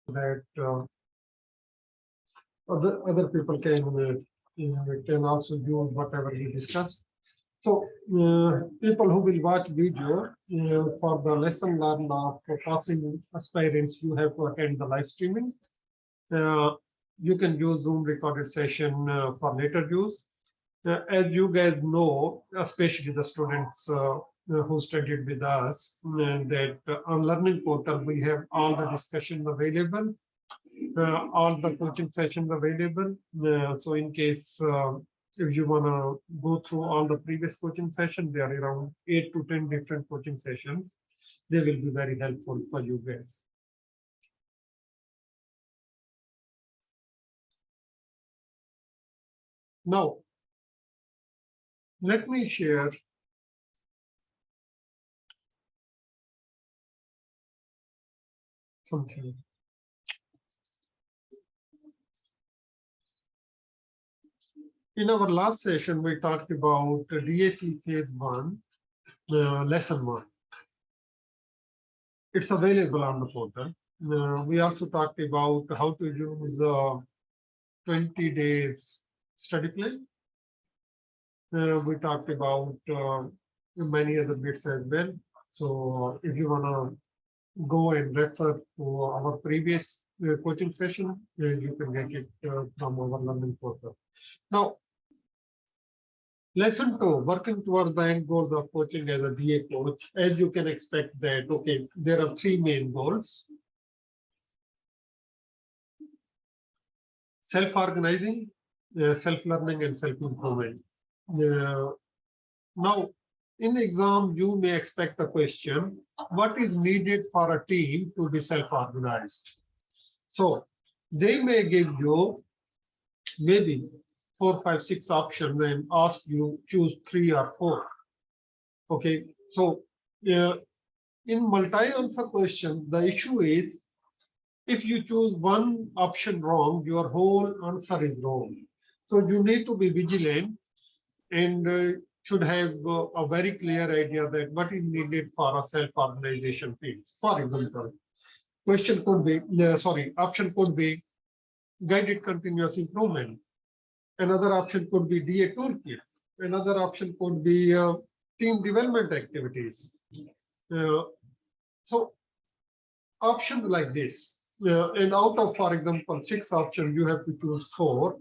that other people can also use whatever we discussed. So people who will watch video for the lesson learned of passing aspirants, you have to attend the live streaming. You can use Zoom recorded session for later use. As you guys know, especially the students who studied with us, that on Learning Portal, we have all the discussions available, all the coaching sessions available. So in case if you want to go through all the previous coaching sessions, there are around 8 to 10 different coaching sessions. They will be very helpful for you guys. Now, let me share something. In our last session, we talked about DAC phase 1, lesson 1. It's available on the portal. We also talked about how to use 20 days study plan. We talked about many other bits as well. So if you want to go and refer to our previous coaching session, you can get it from our learning portal. Now, lesson 2, working towards the end goals of coaching as a DA coach. As you can expect that, okay, there are 3 main goals. Self-organizing, self-learning, and self-improvement. Now, in exam, you may expect a question, what is needed for a team to be self-organized? So they may give you maybe 4, 5, 6 options and ask you choose 3 or 4. Okay, so in multi-answer question, the issue is if you choose one option wrong, your whole answer is wrong. So you need to be vigilant and should have a very clear idea that what is needed for a self-organization team. For example, question could be, option could be guided continuous improvement. Another option could be DA toolkit. Another option could be team development activities. So options like this. And out of, for example, 6 options, you have to choose 4.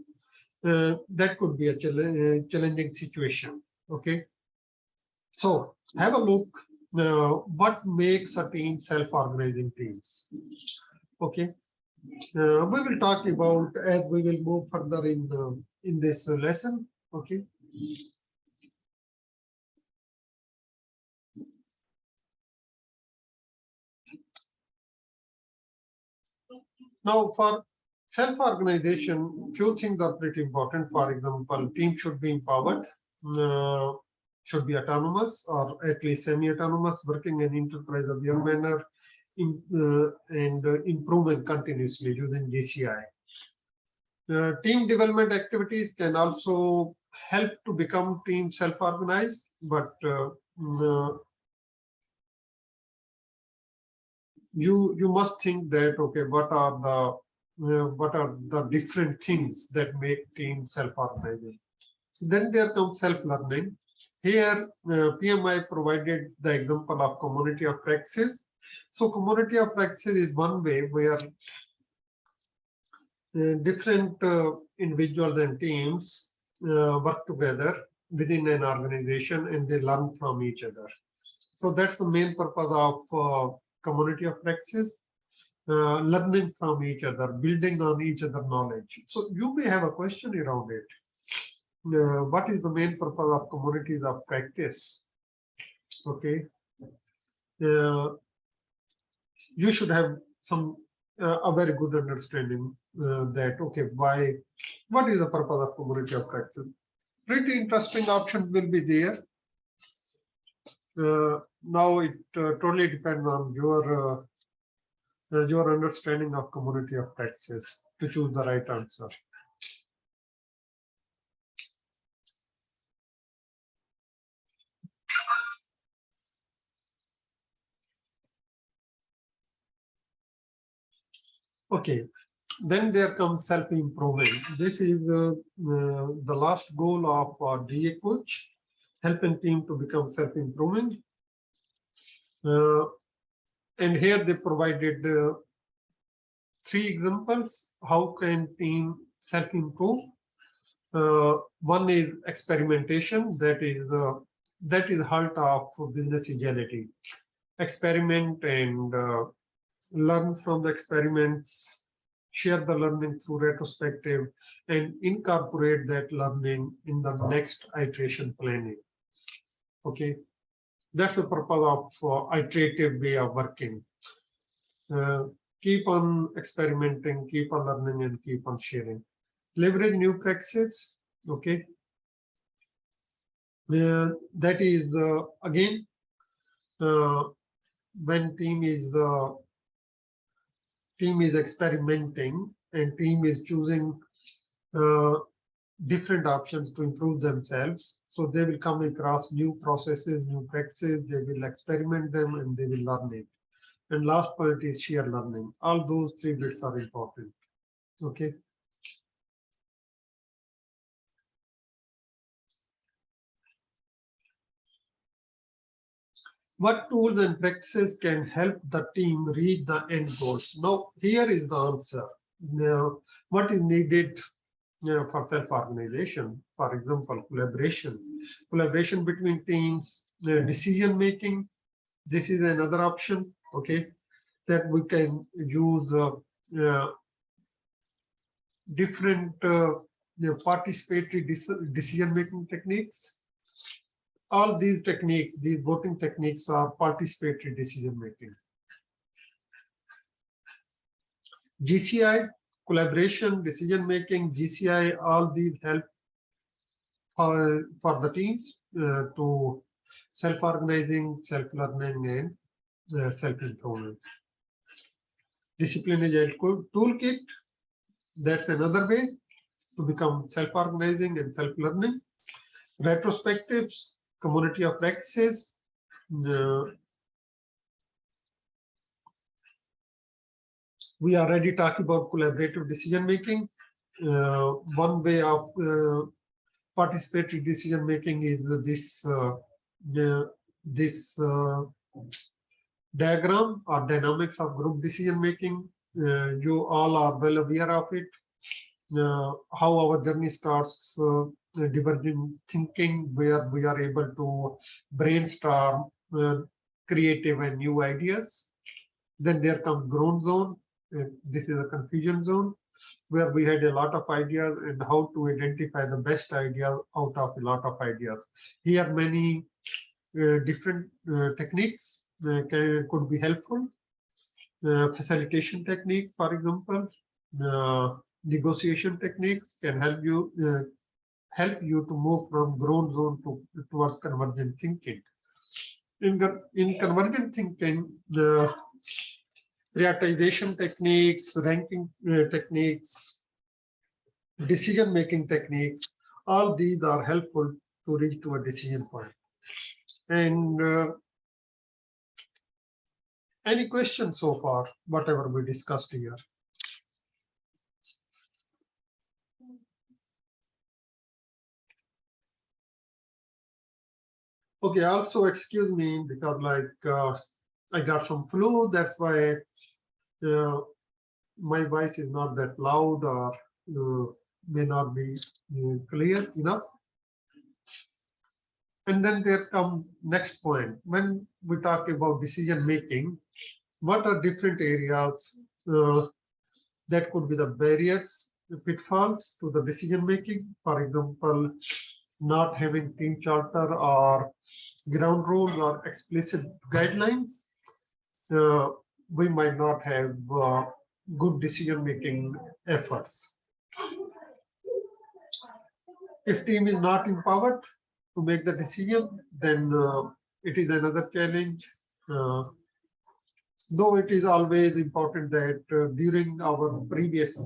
That could be a challenging situation. Okay. So have a look. What makes a team self-organizing teams? Okay. We will talk about as we will move further in this lesson. Okay. Now, for self-organization, few things are pretty important. For example, team should be empowered, should be autonomous or at least semi-autonomous, working in enterprise-aware manner, and improving continuously using GCI. Team development activities can also help to become team self-organized, but you must think that, okay, what are the different things that make team self-organizing? So then there comes self-learning. Here, PMI provided the example of community of practices. So community of practices is one way where different individuals and teams work together within an organization and they learn from each other. So that's the main purpose of community of practices, learning from each other, building on each other knowledge. So you may have a question around it. What is the main purpose of communities of practice? Okay. You should have a very good understanding that, okay, what is the purpose of community of practice? Pretty interesting options will be there. Now it totally depends on your understanding of community of practices to choose the right answer. Okay, then there comes self-improvement. This is the last goal of DA coach, helping team to become self-improving. And here they provided three examples. How can team self-improve? One is experimentation. That is heart of business agility. Experiment and learn from the experiments, share the learning through retrospective, and incorporate that learning in the next iteration planning. Okay, that's the purpose of iterative way of working. Keep on experimenting, keep on learning, and keep on sharing. Leverage new practices. Okay, that is again when team is experimenting and team is choosing different options to improve themselves. So they will come across new processes, new practices, they will experiment them and they will learn it. And last point is share learning. All those three bits are important. Okay. What tools and practices can help the team reach the end goals? Now, here is the answer. Now, what is needed for self-organization? For example, collaboration between teams, decision making. This is another option. Okay, that we can use different participatory decision making techniques. All these techniques, these voting techniques, are participatory decision making. GCI, collaboration, decision making, GCI, all these help for the teams to self-organizing, self-learning, and self-improvement. Discipline Agile toolkit, that's another way to become self-organizing and self-learning. Retrospectives, community of practices. We already talked about collaborative decision making. One way of participatory decision making is this diagram or dynamics of group decision making. You all are well aware of it. How our journey starts divergent thinking, where we are able to brainstorm creative and new ideas. Then there comes groan zone. This is a confusion zone, where we had a lot of ideas and how to identify the best ideas out of a lot of ideas. Here, many different techniques could be helpful. Facilitation technique, for example, negotiation techniques can help you to move from groan zone towards convergent thinking. In convergent thinking, the prioritization techniques, ranking techniques, decision-making techniques, all these are helpful to reach to a decision point. And any questions so far, whatever we discussed here? Okay, also excuse me because I got some flu, that's why my voice is not that loud or may not be clear enough. And then there come next point. When we talk about decision making, what are different areas that could be the barriers, the pitfalls to the decision making? For example, not having team charter or ground rules or explicit guidelines. We might not have good decision making efforts. If team is not empowered to make the decision, then it is another challenge. Though it is always important that during our previous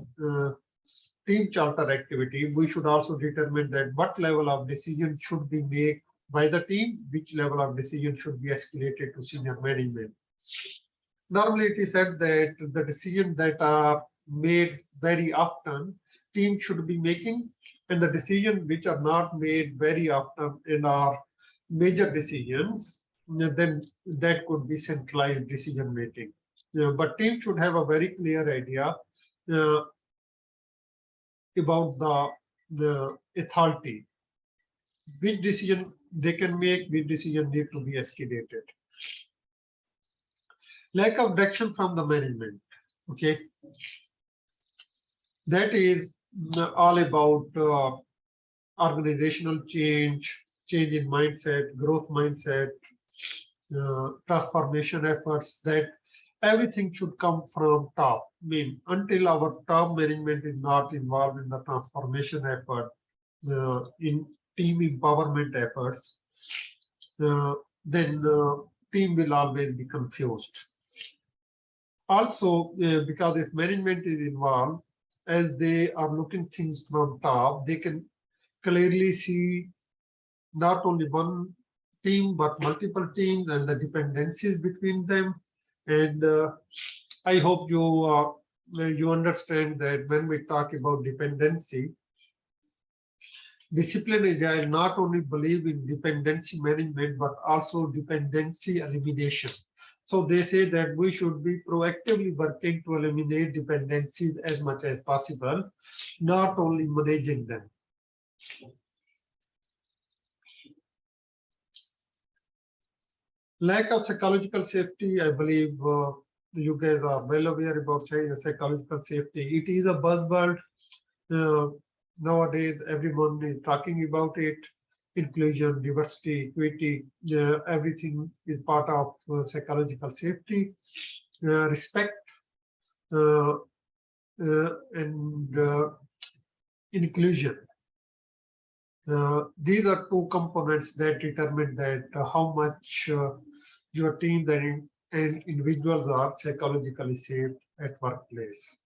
team charter activity, we should also determine that what level of decision should be made by the team, which level of decision should be escalated to senior management. Normally, it is said that the decisions that are made very often, teams should be making, and the decisions which are not made very often and are major decisions, then that could be centralized decision making. But teams should have a very clear idea uh, about the authority, which decision they can make, which decision need to be escalated. Lack of direction from the management. Okay, that is all about organizational change, change in mindset, growth mindset, transformation efforts, that everything should come from top. I mean, until our top management is not involved in the transformation effort, in team empowerment efforts, then team will always be confused. Also, because if management is involved, as they are looking things from top, they can clearly see not only one team, but multiple teams and the dependencies between them. And I hope you understand that when we talk about dependency, discipline agile not only believe in dependency management, but also dependency elimination. So they say that we should be proactively working to eliminate dependencies as much as possible, not only managing them. Lack of psychological safety, I believe you guys are well aware about psychological safety. It is a buzzword. Nowadays, everyone is talking about it. Inclusion, diversity, equity, everything is part of psychological safety. Respect and inclusion. These are two components that determine that how much your team and individuals are psychologically safe at workplace.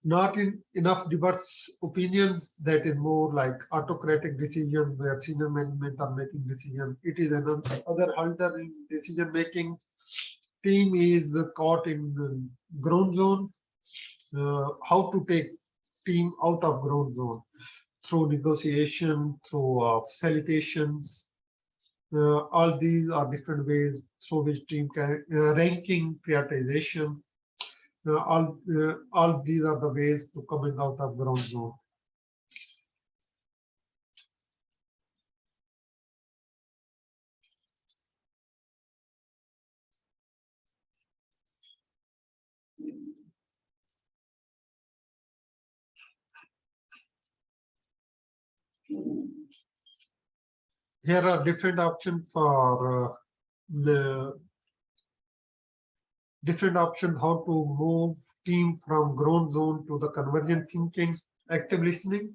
Not in enough diverse opinions, that is more like autocratic decision where senior management are making decisions. It is another halter in decision making. Team is caught in ground zone. How to take team out of ground zone? Through negotiation, through facilitations. All these are different ways through which team can ranking, prioritization. All these are the ways to coming out of ground zone. Here are different options for the different options how to move team from ground zone to the convergent thinking, active listening,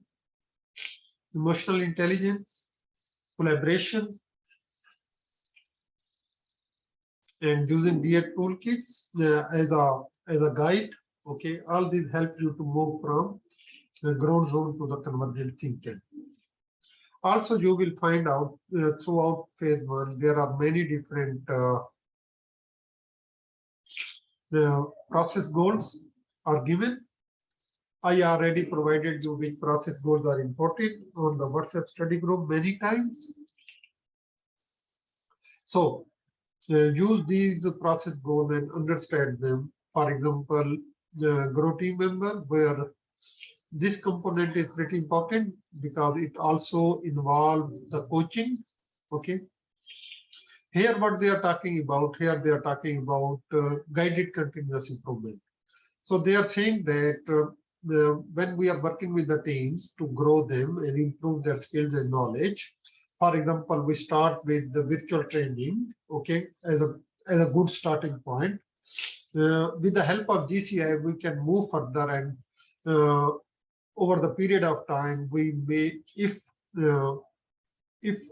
emotional intelligence, collaboration, and using DA toolkits as a guide. Okay, all these help you to move from the ground zone to the convergent thinking. Also, you will find out throughout phase one, there are many different process goals are given. I already provided you which process goals are important on the WhatsApp study group many times. So use these process goals and understand them. For example, grow team member, where this component is pretty important because it also involves the coaching. Okay. Here, what they are talking about, guided continuous improvement. So they are saying that when we are working with the teams to grow them and improve their skills and knowledge, for example, we start with the virtual training, okay, as a good starting point. With the help of GCI, we can move further, and over the period of time, we may, if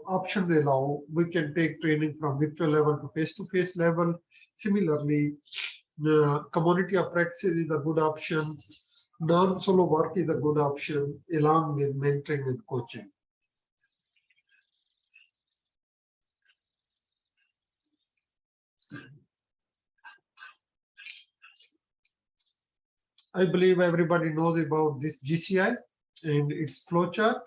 options allow, we can take training from virtual level to face-to-face level. Similarly, community of practices is a good option. Non-solo work is a good option, along with mentoring and coaching. I believe everybody knows about this GCI and its flowchart.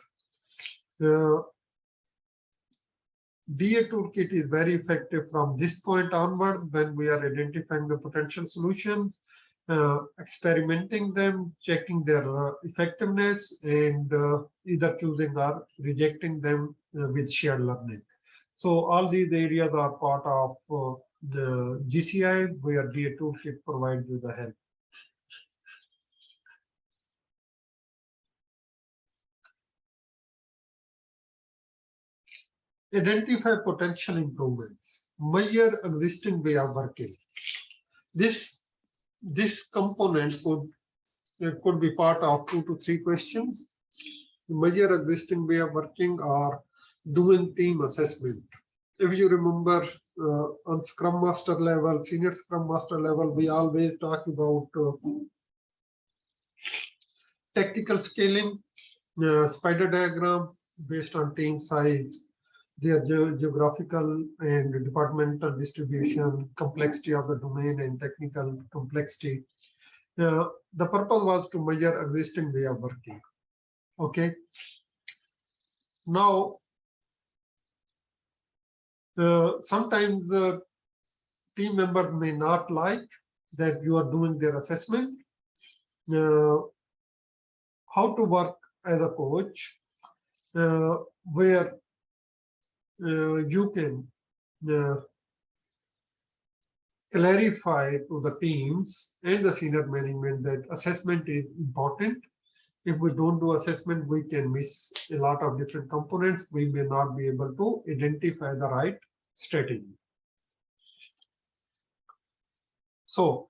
DA toolkit is very effective from this point onwards when we are identifying the potential solutions, experimenting them, checking their effectiveness, and either choosing or rejecting them with shared learning. So all these areas are part of the GCI where DA toolkit provides you the help. Identify potential improvements. Measure existing way of working. This component could be part of 2 to 3 questions. Measure existing way of working or doing team assessment. If you remember on Scrum Master level, senior Scrum Master level, we always talk about tactical scaling, spider diagram based on team size, their geographical and departmental distribution, complexity of the domain and technical complexity. The purpose was to measure existing way of working. Okay. Now, sometimes team members may not like that you are doing their assessment. How to work as a coach, where you can clarify to the teams and the senior management that assessment is important. If we don't do assessment, we can miss a lot of different components. We may not be able to identify the right strategy. So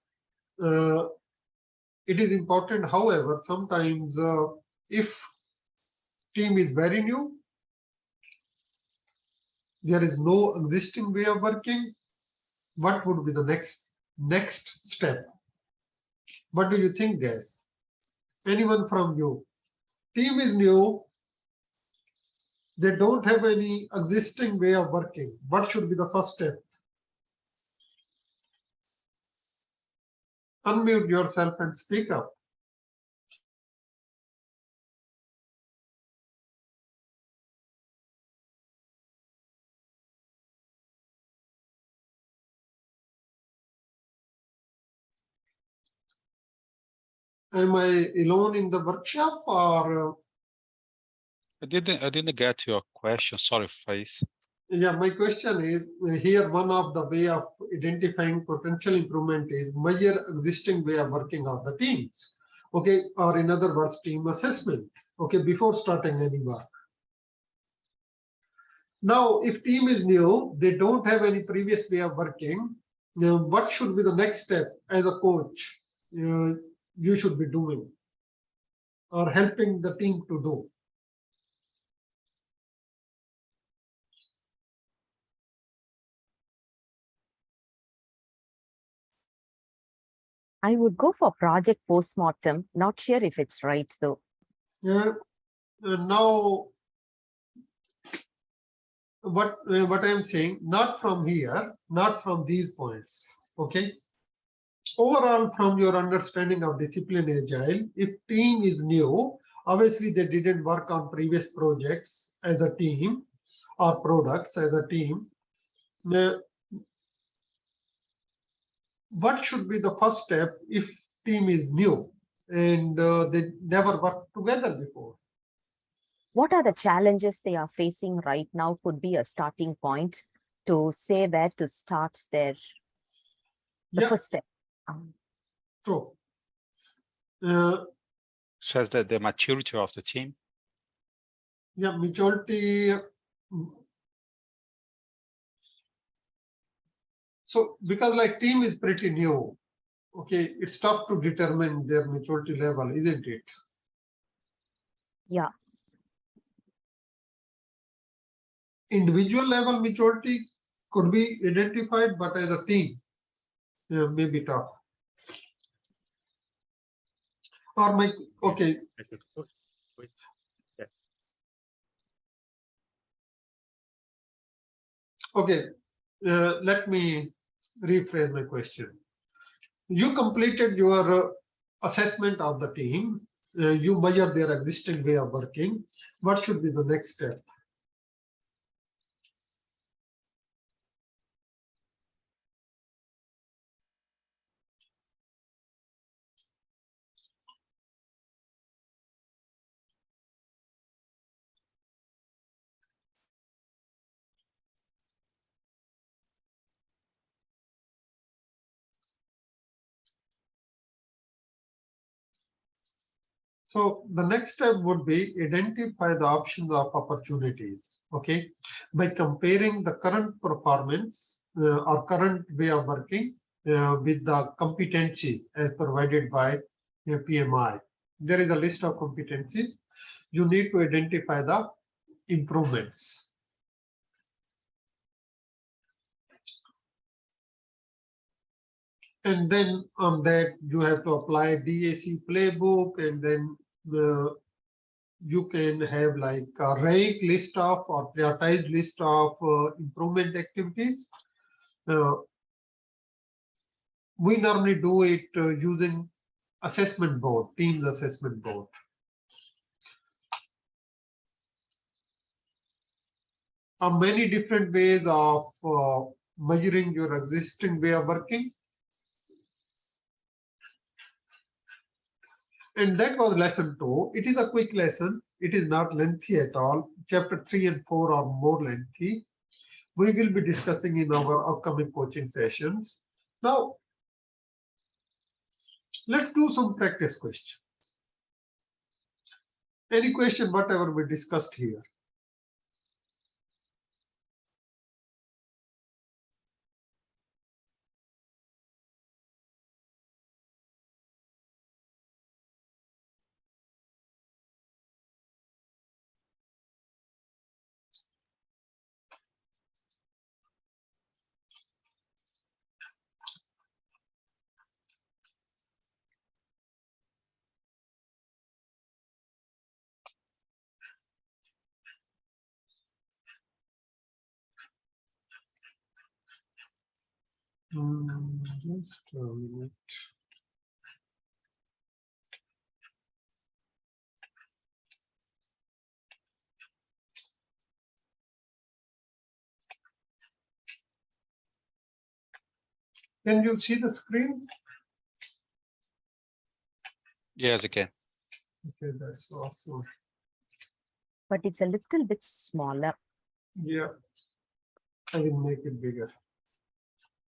it is important, however, sometimes if team is very new, there is no existing way of working, what would be the next step? What do you think, guys? Anyone from you? Team is new. They don't have any existing way of working. What should be the first step? Unmute yourself and speak up. Am I alone in the workshop or? I didn't get your question. Sorry, Faiz. Yeah, my question is here. One of the way of identifying potential improvement is measure existing way of working of the teams. Okay, or in other words, team assessment. Okay, before starting any work. Now, if team is new, they don't have any previous way of working. What should be the next step as a coach you should be doing or helping the team to do? I would go for project postmortem. Not sure if it's right though. Now, what I'm saying, not from here, not from these points. Okay. Overall, from your understanding of discipline agile, if team is new, obviously they didn't work on previous projects as a team or products as a team. What should be the first step if team is new and they never worked together before? What are the challenges they are facing right now could be a starting point to say where to start the first step. So, says that the maturity of the team. Yeah, maturity. So, because like team is pretty new, okay, it's tough to determine their maturity level, isn't it? Yeah. Individual level maturity could be identified, but as a team, may be tough. Or my, okay. Okay, let me rephrase my question. You completed your assessment of the team. You measure their existing way of working. What should be the next step? So the next step would be identify the options of opportunities. Okay, by comparing the current performance or current way of working with the competencies as provided by PMI. There is a list of competencies. You need to identify the improvements. And then on that, you have to apply DAC playbook, and then you can have like a rank list of or prioritized list of improvement activities. We normally do it using assessment board, Teams assessment board. Many different ways of measuring your existing way of working. And that was lesson 2. It is a quick lesson. It is not lengthy at all. Chapter 3 and 4 are more lengthy. We will be discussing in our upcoming coaching sessions. Now, let's do some practice questions. Any question, whatever we discussed here? Just a minute. Can you see the screen? Yes, again. Okay, that's awesome. But it's a little bit smaller. Yeah, I will make it bigger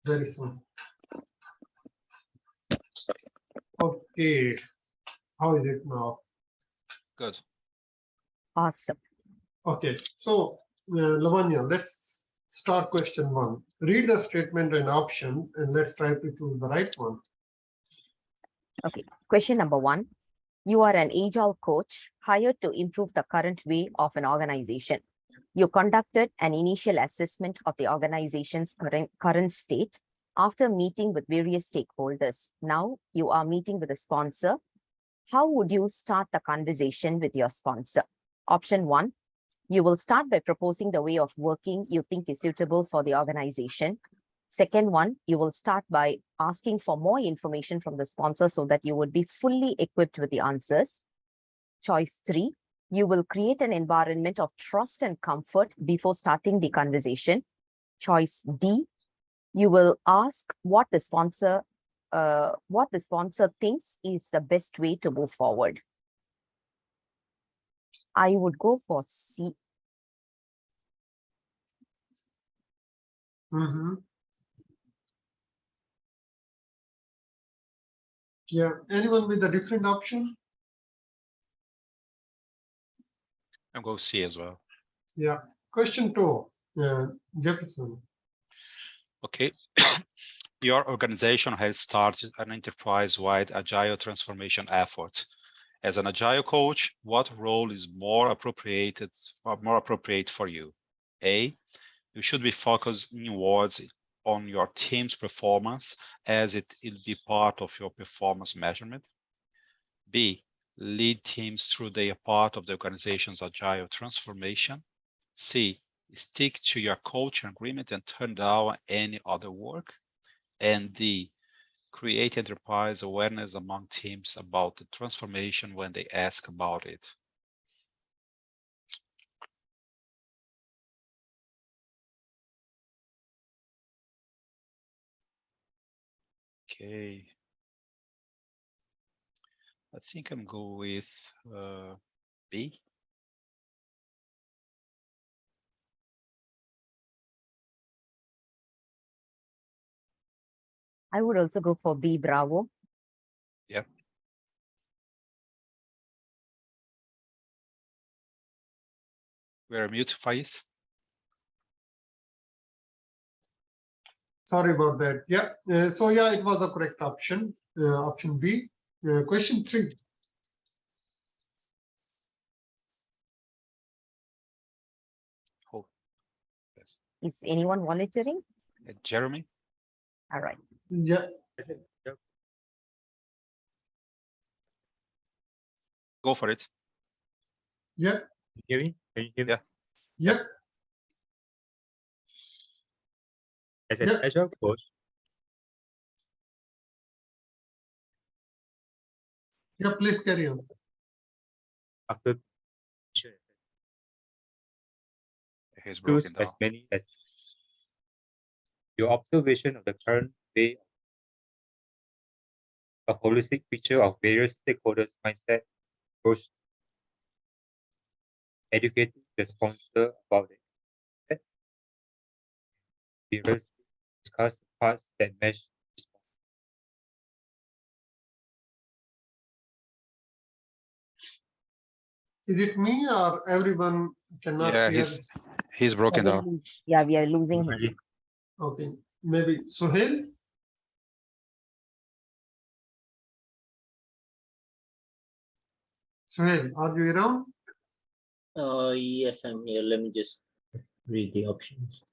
very soon. Okay, how is it now? Good. Awesome. Okay, so Lavanya, let's start question 1. Read the statement and option, and let's try to choose the right one. Okay. Question number 1. You are an Agile coach hired to improve the current way of an organization. You conducted an initial assessment of the organization's current state after meeting with various stakeholders. Now you are meeting with a sponsor. How would you start the conversation with your sponsor? Option 1, you will start by proposing the way of working you think is suitable for the organization. Second one, you will start by asking for more information from the sponsor so that you would be fully equipped with the answers. Choice 3, you will create an environment of trust and comfort before starting the conversation. Choice D, you will ask what the sponsor thinks is the best way to move forward. I would go for C. Yeah, anyone with a different option? I'm going to C as well. Yeah, question 2, Jefferson. Okay. Your organization has started an enterprise-wide Agile transformation effort. As an Agile coach, what role is more appropriate for you? A, you should be focused inwards on your team's performance as it will be part of your performance measurement. B, lead teams through their part of the organization's Agile transformation. C, stick to your coaching agreement and turn down any other work. And D, Create enterprise awareness among teams about the transformation when they ask about it. Okay. I think I'm going with B. I would also go for B, Bravo. Yeah. We're mute, Faiz. Sorry about that. Yeah. So yeah, it was the correct option. Option B. Question 3. Oh, yes. Is anyone volunteering? Jeremy. All right. Yeah. Go for it. Yeah. Can you hear me? Can you hear me? Yeah. As an Yeah. agile coach, Yeah. Please carry on. after He's broken choose down. as many as your observation of the current way, a holistic picture of various stakeholders' mindset, approach, educating the sponsor about it. Discuss parts that mesh. Is it me or everyone cannot Yeah, hear? he's broken down. Yeah, we are losing him. Really, Okay. Maybe Suhail. Suhail, are you around? Yes, I'm here. Let me just read the options.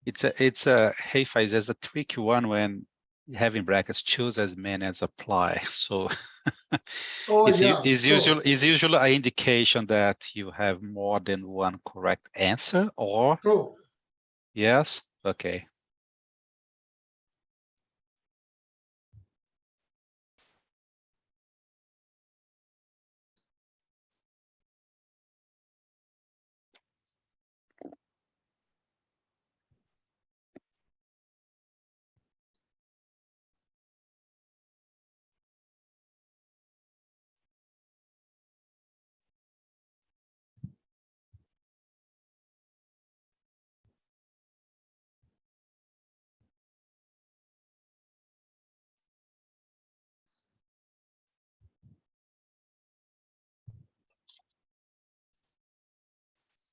It's a hey Faiz, there's a tricky one when having brackets choose as many as apply. So Oh, it's, yeah. it's So- usually an indication that you have more than one correct answer, or True. yes. Okay.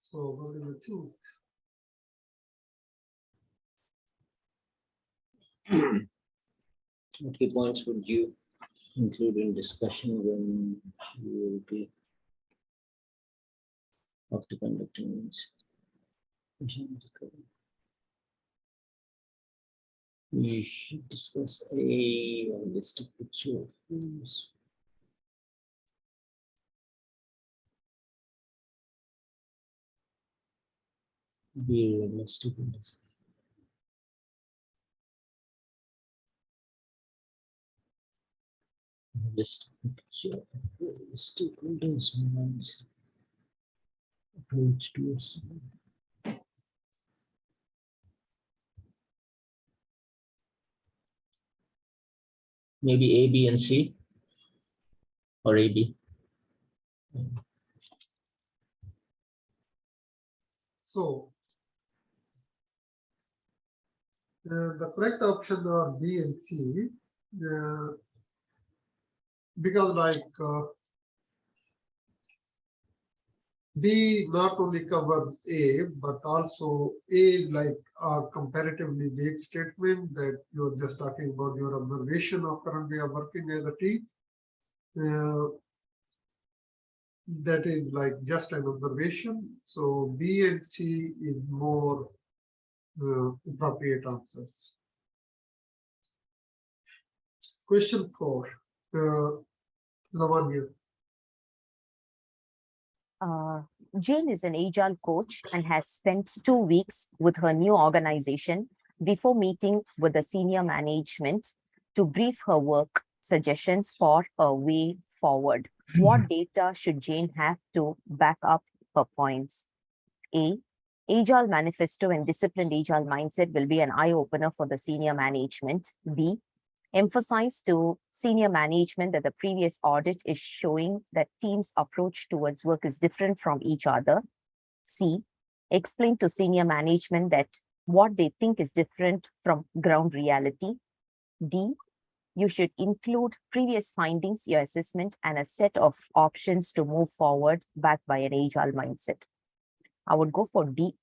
So what do you think? What key points would you include in discussion when you will be after conducting this? We should discuss a holistic picture of things. Be realistic in this. Holistic picture of stakeholders' minds. Approach towards. Maybe A, B, and C, or A, B. So the correct option are B and C, because like B not only covers A, but also A is like a comparatively vague statement that you're just talking about your observation of current way of working as a team. That is like just an observation. So B and C is more appropriate answers. Question 4. Lavanya. Jane is an Agile coach and has spent 2 weeks with her new organization before meeting with the senior management to brief her work suggestions for a way forward. What data should Jane have to back up her points? A. Agile manifesto and disciplined Agile mindset will be an eye-opener for the senior management. B. Emphasize to senior management that the previous audit is showing that teams' approach towards work is different from each other. C. Explain to senior management that what they think is different from ground reality. D. You should include previous findings, your assessment, and a set of options to move forward backed by an Agile mindset. I would go for D.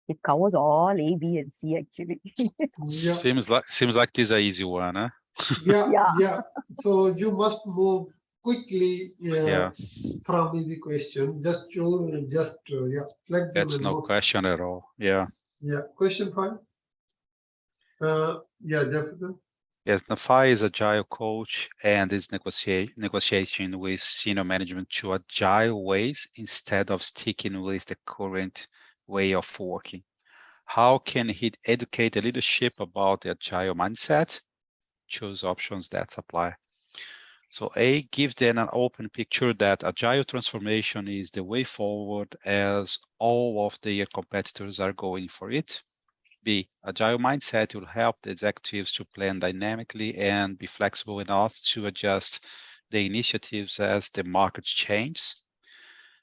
It covers all A, B, and C actually. Yeah. Seems like this is an easy one, huh? Yeah. So you must move quickly Yeah, from easy question. Just select them that's and no move. question at all. Yeah. Yeah. Question 5. Jefferson. Yes, Nafai is agile coach and is negotiating with senior management to agile ways instead of sticking with the current way of working. How can he educate the leadership about the agile mindset? Choose options that apply. So A, give them an open picture that agile transformation is the way forward as all of their competitors are going for it. B, agile mindset will help the executives to plan dynamically and be flexible enough to adjust the initiatives as the market changes.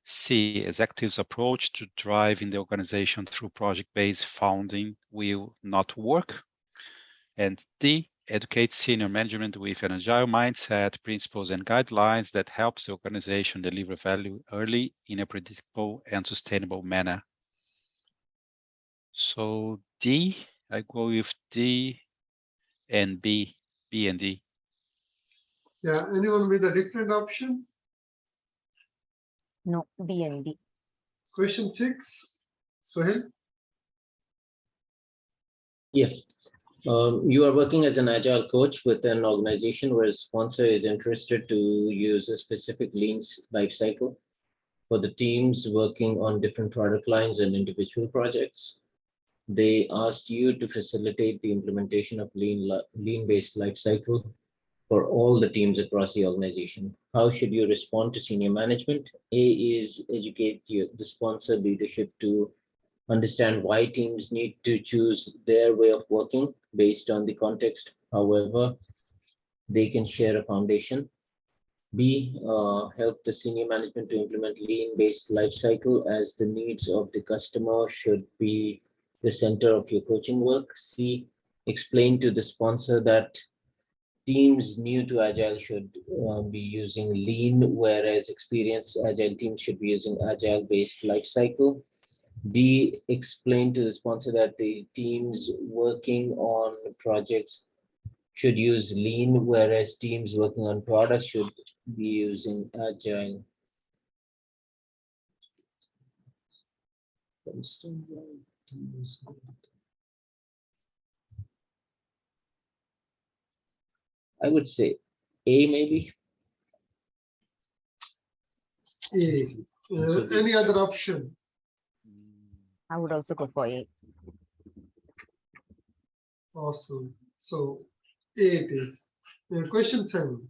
C, executives' approach to driving the organization through project-based funding will not work. And D, educate senior management with an agile mindset, principles, and guidelines that helps the organization deliver value early in a predictable and sustainable manner. So D, I go with D and B and D. Yeah. Anyone with a different option? No, B and D. Question 6. Sohail. Yes. You are working as an agile coach with an organization where a sponsor is interested to use a specific lean life cycle for the teams working on different product lines and individual projects. They asked you to facilitate the implementation of lean-based life cycle for all the teams across the organization. How should you respond to senior management? A is educate the sponsor leadership to understand why teams need to choose their way of working based on the context. However, they can share a foundation. B, help the senior management to implement lean-based life cycle as the needs of the customer should be the center of your coaching work. C, explain to the sponsor that teams new to Agile should be using lean, whereas experienced Agile teams should be using Agile-based life cycle. D, explain to the sponsor that the teams working on projects should use lean, whereas teams working on products should be using Agile. I would say A maybe. A. So D. Any other option? I would also go for A. Awesome. So A it is. Question 7.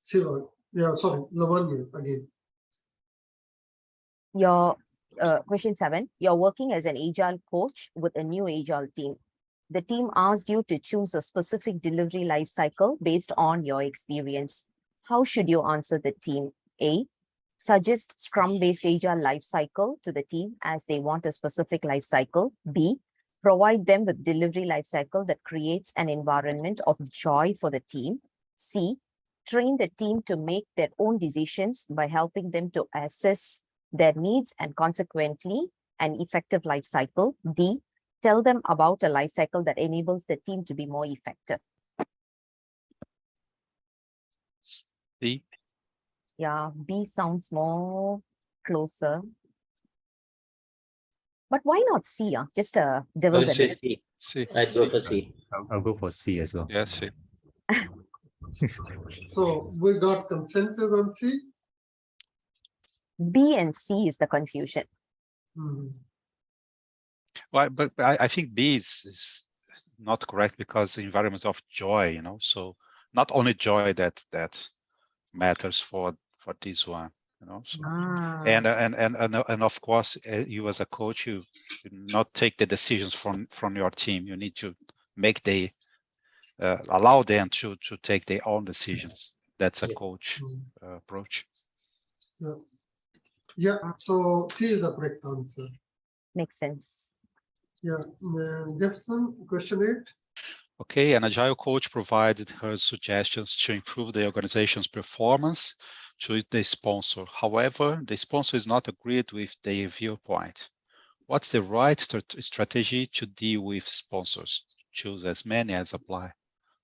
Siva. Yeah, sorry, Lavanya again. Your question 7, you're working as an Agile coach with a new Agile team. The team asked you to choose a specific delivery life cycle based on your experience. How should you answer the team? A, suggest Scrum-based Agile life cycle to the team as they want a specific life cycle. B, provide them with delivery life cycle that creates an environment of joy for the team. C, train the team to make their own decisions by helping them to assess their needs and consequently an effective life cycle. D, tell them about a life cycle that enables the team to be more effective. D. Yeah, B sounds more closer. But why not C? Just a I devil's would say advocate. C. C. I'd go C. for C. I'll go for C as well. Yeah, C. So we got consensus on C. B and C is the confusion. Mhm. Well, but I think B is not correct because the environment of joy, you know. So not only joy that matters for this one, you know. So Ah, and of course, you as a coach, you not take the decisions from your team. You need to make allow them to take their own decisions. That's a Yeah. coach approach. Yeah. Yeah. So C is the correct answer. makes sense. Yeah. Jefferson, question 8. Okay, an agile coach provided her suggestions to improve the organization's performance to the sponsor. However, the sponsor is not agreed with their viewpoint. What's the right strategy to deal with sponsors? Choose as many as apply.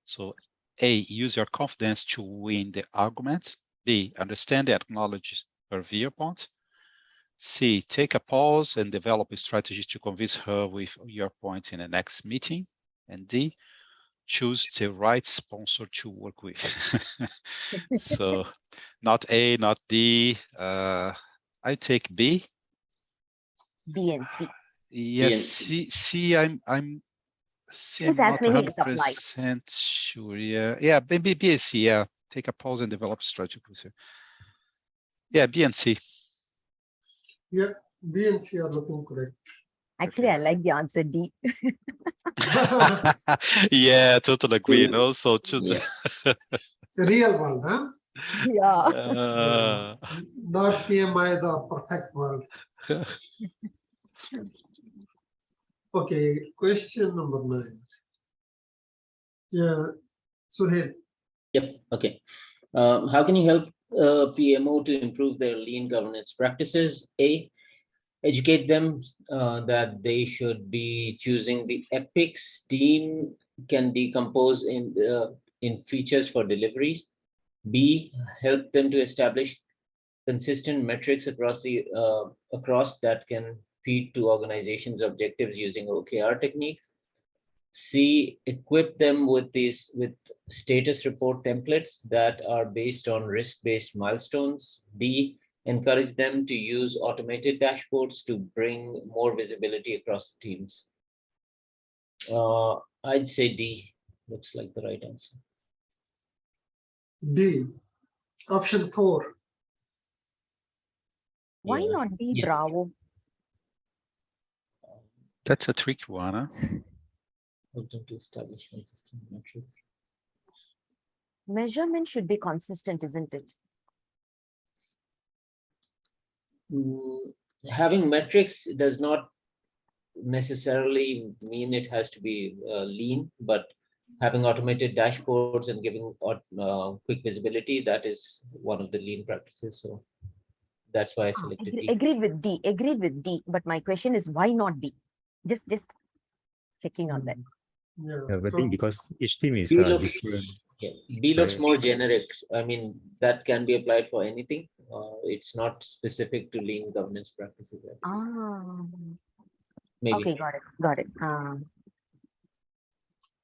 So A, use your confidence to win the argument. B, understand and acknowledge her viewpoint. C, take a pause and develop a strategy to convince her with your point in the next meeting. And D, choose the right sponsor to work with. So not A, not D. I take B. B and C. Yes, B and C. I'm Choose not as many as apply. 100% sure. Yeah. Maybe B and C. Yeah, take a pause and develop strategy. Yeah, B and C. Yeah. B and C are looking correct. Actually, I like the answer D. Yeah, totally agree. Mm. No, so choose Yeah. The real world, huh? Yeah. Yeah. Not PMI, the perfect world. Okay, question number 9. Yeah, Suhail. Yep. Okay. How can you help PMO to improve their lean governance practices? A, educate them that they should be choosing the epics team can decompose in features for deliveries. B, help them to establish consistent metrics across that can feed to organizations' objectives using OKR techniques. C, equip them with status report templates that are based on risk-based milestones. D, encourage them to use automated dashboards to bring more visibility across teams. I'd say D looks like the right answer. D. Option 4. Why Yeah. not B, Yes. Bravo? That's a tricky one, huh? Help them to establish consistent metrics. Measurement should be consistent, isn't it? Having metrics does not necessarily mean it has to be lean, but having automated dashboards and giving quick visibility, that is one of the lean practices. So that's why I selected D. Agreed with D. Agreed with D. But my question is, why not B? Just checking on that. Yeah. Yeah, but I think because each team is B looks, different. yeah, B looks Sorry. more generic. I mean, that can be applied for anything. It's not specific to lean governance practices. Ah, Maybe. okay, got it. Got it.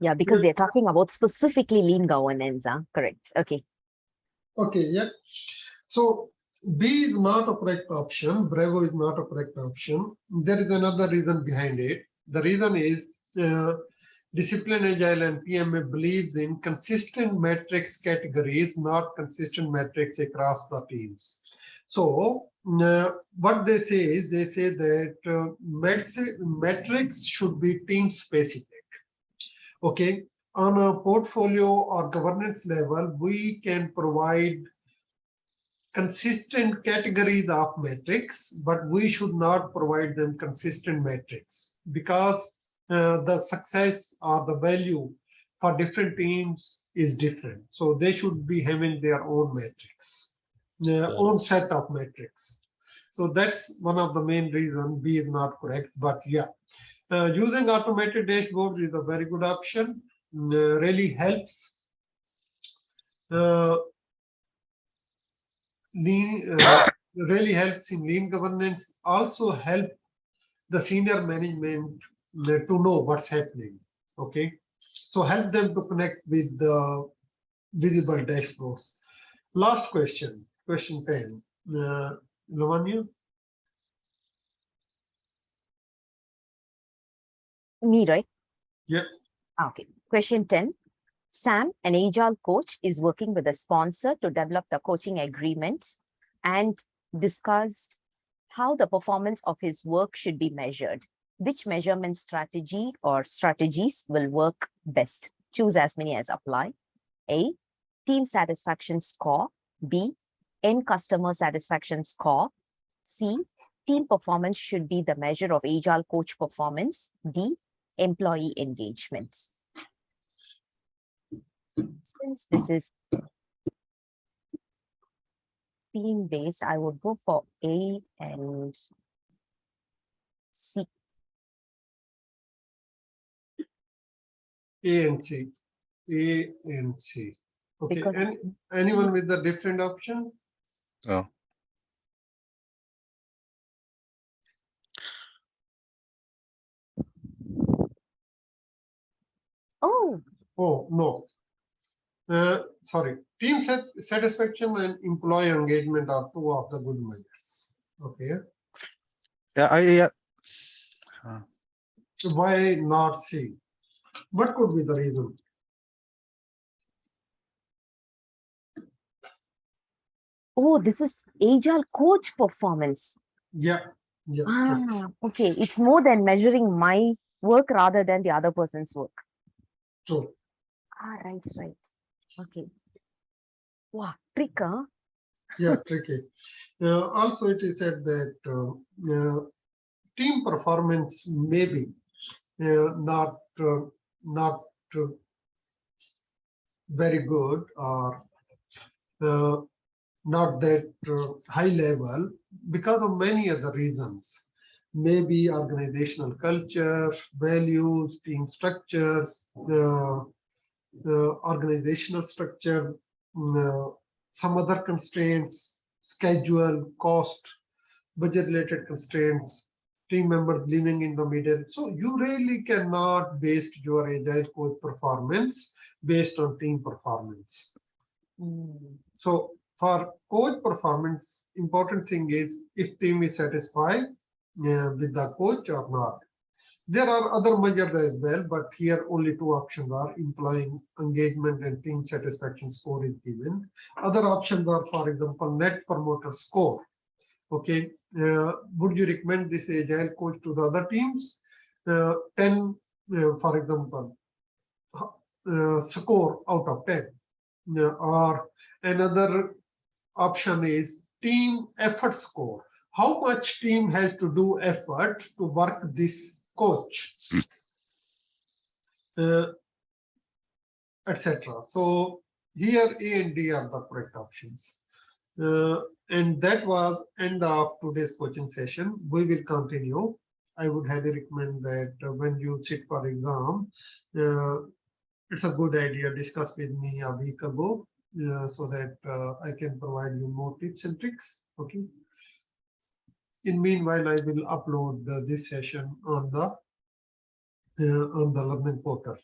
Yeah, because they're talking about specifically lean governance. Correct. Okay. Okay, yeah. So B is not a correct option. Bravo is not a correct option. There is another reason behind it. The reason is Discipline Agile and PMA believes in consistent metrics categories, not consistent metrics across the teams. So what they say is they say that metrics should be team specific. Okay, on a portfolio or governance level, we can provide consistent categories of metrics, but we should not provide them consistent metrics because the success or the value for different teams is different. So they should be having their own metrics, their own set of metrics. So that's one of the main reasons B is not correct. But yeah, using automated dashboards is a very good option. Really helps. Really helps in lean governance. Also help the senior management to know what's happening. Okay, so help them to connect with the visible dashboards. Last question, question 10. Lavanya? Me, right? Yeah. Okay. Question 10. Sam, an Agile coach, is working with a sponsor to develop the coaching agreement and discussed how the performance of his work should be measured. Which measurement strategy or strategies will work best? Choose as many as apply. A, team satisfaction score. B, end customer satisfaction score. C, team performance should be the measure of Agile coach performance. D, employee engagement. Since this is team-based, I would go for A and C. A and C. A and C. Okay. Because And anyone with a different option? Oh, oh, Oh, no. Sorry. Team satisfaction and employee engagement are two of the good measures. Okay. yeah. Why not C? What could be the reason? oh, this is Agile coach performance. Yeah. Yeah. Ah, okay. It's more than measuring my work rather than the other person's work. True. Ah, right. Okay. Wow, trick, huh? Yeah, tricky. Also, it is said that team performance may be not very good or not that high level because of many other reasons. Maybe organizational culture, values, team structures, organizational structure, some other constraints, schedule, cost, budget-related constraints, team members living in the middle. So you really cannot base your agile coach performance based on team performance. So for coach performance, important thing is if team is satisfied with the coach or not. There are other measures as well, but here only two options are employee engagement and team satisfaction score is given. Other options are, for example, net promoter score. Okay, would you recommend this agile coach to the other teams? 10, for example, score out of 10. Or another option is team effort score. How much team has to do effort to work this coach, etc. So here A and D are the correct options. And that was end of today's coaching session. We will continue. I would highly recommend that when you sit for exam, it's a good idea discuss with me a week ago so that I can provide you more tips and tricks. Okay. In meanwhile, I will upload this session on the learning portal.